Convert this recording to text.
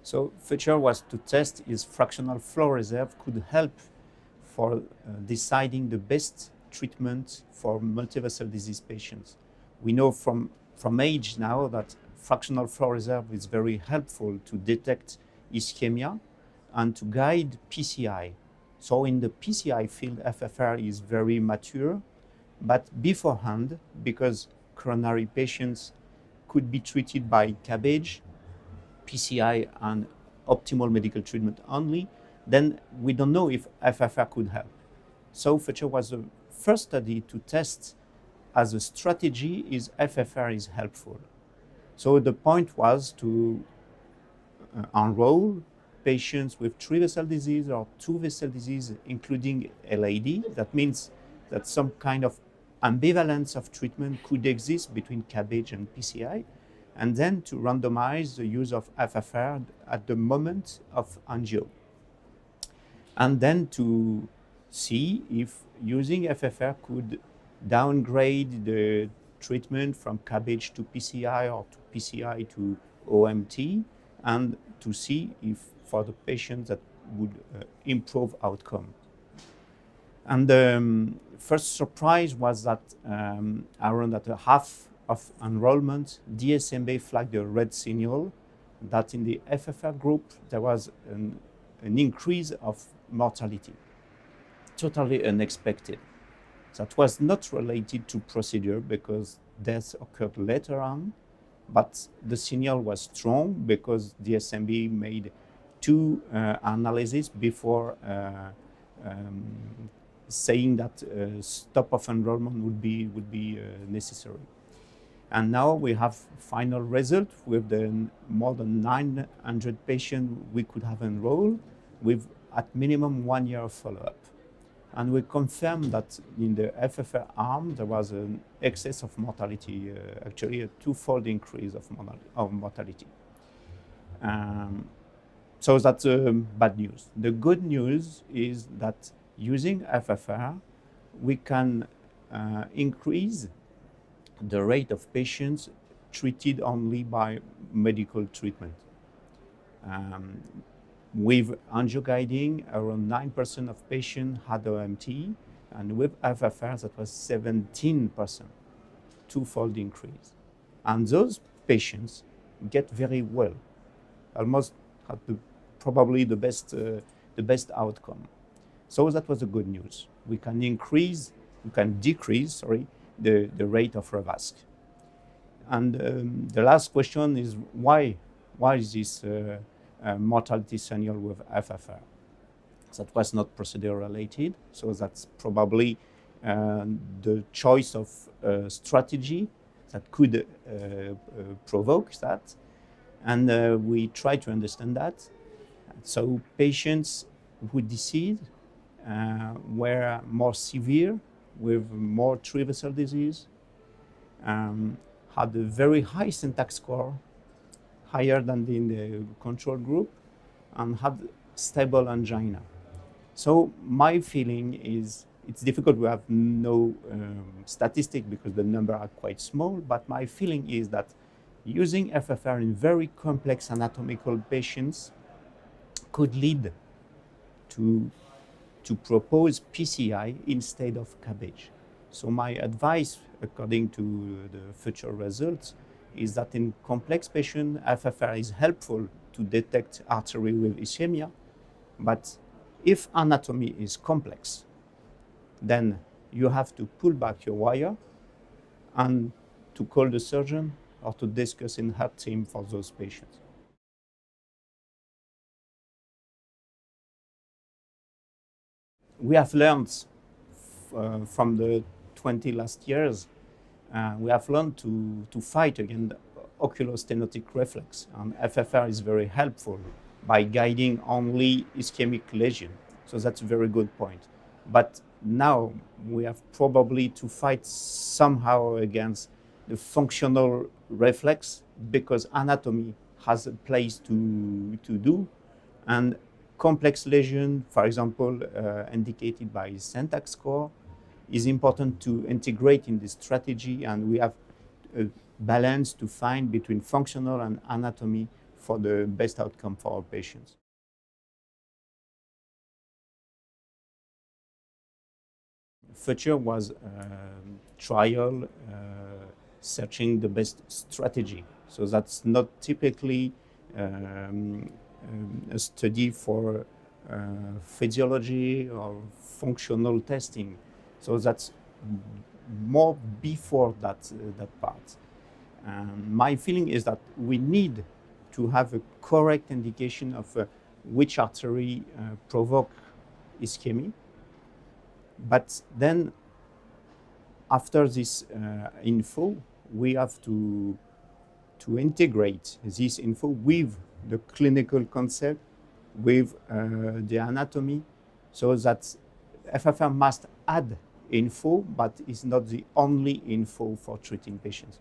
So feature was to test if fractional flow reserve could help for deciding the best treatment for multivessel disease patients. We know from age now that fractional flow reserve is very helpful to detect ischemia and to guide PCI. So in the PCI field, FFR is very mature, but beforehand, because coronary patients could be treated by CABG, PCI, and optimal medical treatment only, then we don't know if FFR could help. So feature was the first study to test as a strategy is FFR is helpful. So the point was to enroll patients with 3-vessel disease or 2-vessel disease, including LAD. That means that some kind of ambivalence of treatment could exist between CABG and PCI, and then to randomize the use of FFR at the moment of angio. And then to see if using FFR could downgrade the treatment from CABG to PCI or to PCI to OMT, and to see if for the patients that would improve outcome. And the first surprise was that around at half of enrollment, DSMB flagged a red signal that in the FFR group there was an increase of mortality, totally unexpected. That was not related to procedure because death occurred later on, but the signal was strong because DSMB made 2 analyses before saying that stop of enrollment would be necessary. And now we have final result with the more than 900 patients we could have enrolled with at minimum 1 year of follow-up. And we confirmed that in the FFR arm, there was an excess of mortality, actually a 2-fold increase of mortality. So that's bad news. The good news is that using FFR, we can increase the rate of patients treated only by medical treatment. With angioguiding, around 9% of patients had OMT, and with FFR, that was 17%, 2-fold increase. And those patients get very well, almost had probably the best outcome. So that was the good news. We can decrease, the rate of revasc. And the last question is why is this mortality signal with FFR? That was not procedure related, so that's probably the choice of strategy that could provoke that. And we try to understand that. So patients who disease were more severe with more 3-vessel disease, had a very high syntax score, higher than in the control group, and had stable angina. So my feeling is, it's difficult, we have no statistic because the numbers are quite small, but my feeling is that using FFR in very complex anatomical patients could lead to propose PCI instead of CABG. So my advice, according to the future results, is that in complex patients, FFR is helpful to detect artery with ischemia, but if anatomy is complex, then you have to pull back your wire and to call the surgeon or to discuss in heart team for those patients. We have learned from the 20 last years, we have learned to fight against oculostenotic reflex, and FFR is very helpful by guiding only ischemic lesion. So that's a very good point. But now we have probably to fight somehow against the functional reflex because anatomy has a place to do, and complex lesion, for example, indicated by syntax score, is important to integrate in this strategy, and we have a balance to find between functional and anatomy for the best outcome for our patients. Future was trial searching the best strategy. So that's not typically a study for physiology or functional testing. So that's more before that part. My feeling is that we need to have a correct indication of which artery provoke ischemia. But then, after this info, we have to integrate this info with the clinical concept, with the anatomy, so that FFR must add info, but is not the only info for treating patients.